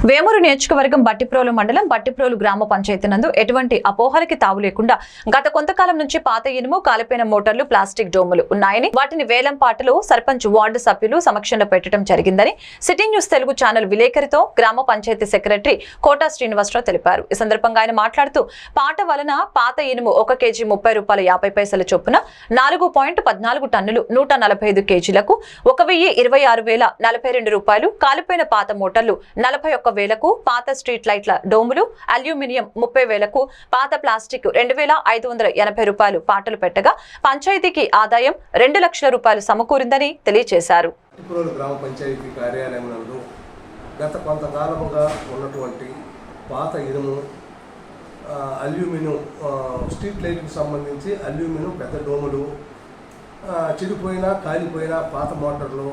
వేమూరు నియోజకవర్గం బట్టిప్రోలు మండలం బట్టిప్రోలు గ్రామ పంచాయతీ నందు ఎటువంటి అపోహలకి తావు లేకుండా గత కొంతకాలం నుంచి పాత ఇనుము కాలిపోయిన మోటార్లు ప్లాస్టిక్ డోములు ఉన్నాయని వాటిని వేలంపాటలో సర్పంచ్ వార్డు సభ్యులు సమక్షంలో పెట్టడం జరిగిందని సిటీ న్యూస్ తెలుగు ఛానల్ విలేకరితో గ్రామ పంచాయతీ సెక్రటరీ కోటా శ్రీనివాసరావు తెలిపారు. ఈ సందర్భంగా ఆయన మాట్లాడుతూ పాట వలన పాత ఇనుము 1 కేజీ ₹30.50 చొప్పున 4.14 టన్నులు 145 కేజీలకు 1,26,042 కాలిపోయిన పాత మోటార్లు 41,000కు పాత స్ట్రీట్ లైట్ల డోములు అల్యూమినియం 30,000కు పాత ప్లాస్టిక్ ₹2,580 పాటలు పెట్టగా పంచాయతీకి ఆదాయం ₹2 లక్షల సమకూరిందని తెలియజేశారు. గ్రామ పంచాయతీ కార్యాలయం నందు గత కొంతకాలముగా ఉన్నటువంటి పాత ఇనుము అల్యూమినియం స్ట్రీట్ లైట్కి సంబంధించి అల్యూమినియం పెద్ద డోములు చెడిపోయిన కాలిపోయిన పాత మోటార్లు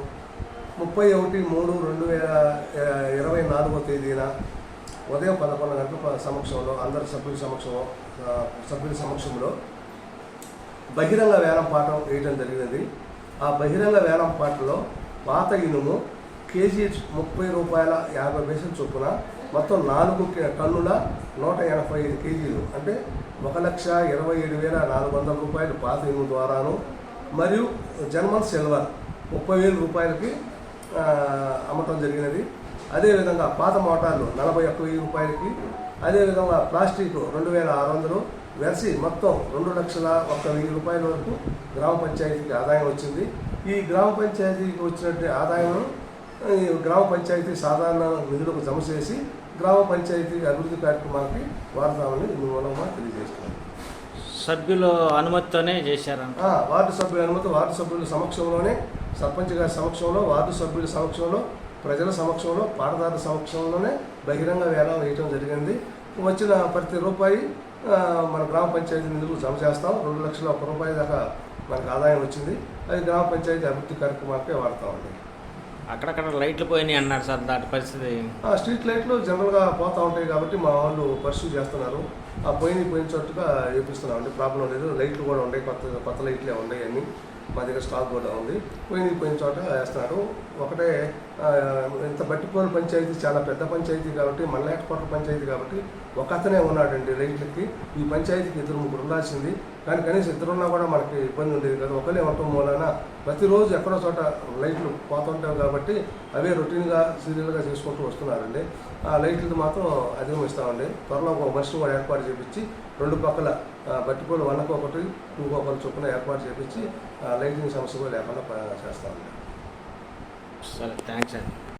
31/3/2024 తేదీన ఉదయం 11 గంటల సమక్షంలో అందరి సభ్యుల సమక్షంలో బహిరంగ వేలంపాటం వేయడం జరిగినది. ఆ బహిరంగ వేలంపాటలో పాత ఇనుము కేజీ ₹30.50 చొప్పున మొత్తం 4 టన్నుల 185 కేజీలు అంటే ₹1,27,400 పాత ఇనుము ద్వారాను మరియు జర్మన్ సిల్వర్ ₹30,000కి అమ్మటం జరిగినది. అదేవిధంగా పాత మోటార్లు ₹41,000కి, అదేవిధంగా ప్లాస్టిక్ 2,600 వెరసి మొత్తం ₹2,01,000 వరకు గ్రామ పంచాయతీకి ఆదాయం వచ్చింది. ఈ గ్రామ పంచాయతీకి వచ్చినట్టు ఆదాయం గ్రామ పంచాయతీ సాధారణ నిధులకు జమ చేసి గ్రామ పంచాయతీ అభివృద్ధి కార్యక్రమానికి వాడతామని మూలంగా తెలియజేస్తున్నాం. సభ్యుల అనుమతితోనే చేశారు. వార్డు సభ్యుల అనుమతి, వార్డు సభ్యుల సమక్షంలోనే, సర్పంచ్ గారి సమక్షంలో, వార్డు సభ్యుల సమక్షంలో, ప్రజల సమక్షంలో, పాటదారుల సమక్షంలోనే బహిరంగ వేలం వేయటం జరిగింది. వచ్చిన ప్రతి రూపాయి మన గ్రామ పంచాయతీ నిధులకు జమ చేస్తాం. ₹2,01,000 దాకా మనకు ఆదాయం వచ్చింది. అది గ్రామ పంచాయతీ అభివృద్ధి కార్యక్రమాలకే వాడతామండి. అక్కడక్కడ లైట్లు పోయినాయి అన్నారు సార్, దాని పరిస్థితి? స్ట్రీట్ లైట్లు జనరల్గా పోతూ ఉంటాయి కాబట్టి మా వాళ్ళు పర్సూ చేస్తున్నారు. ఆ పోయిన చోటుగా వేపిస్తున్నామండి, ప్రాబ్లం లేదు. లైట్లు కూడా ఉన్నాయి, కొత్త లైట్లే ఉన్నాయి, అన్నీ మా దగ్గర స్టాక్ కూడా ఉంది. పోయిన చోట వేస్తున్నారు. ఒకటే ఇంత బట్టిప్రోలు పంచాయతీ చాలా పెద్ద పంచాయతీ కాబట్టి, మల్లేటకోట పంచాయతీ కాబట్టి ఒక అతనే ఉన్నాడండి లైట్లకి. ఈ పంచాయతీకి 2-3 ఉండాల్సింది, కానీ కనీసం 2 ఉన్నా కూడా మనకి ఇబ్బంది ఉండేది కదా. ఒకరే ఉండటం మూలన ప్రతిరోజు ఎక్కడో చోట లైట్లు పోతుంటాయి కాబట్టి అవే రొటీన్గా సీరియల్గా చేసుకుంటూ వస్తున్నారండి. ఆ లైట్లు మాత్రం అధిగమిస్తామండి. త్వరలో ఒక మనిషిని కూడా ఏర్పాటు చేయించి 2 పక్కల బట్టిప్రోలు 1 2 చొప్పున ఏర్పాటు చేయించి లైటింగ్ సమస్య కూడా లేకుండా చేస్తామండి. సరే, థ్యాంక్స్ అండి.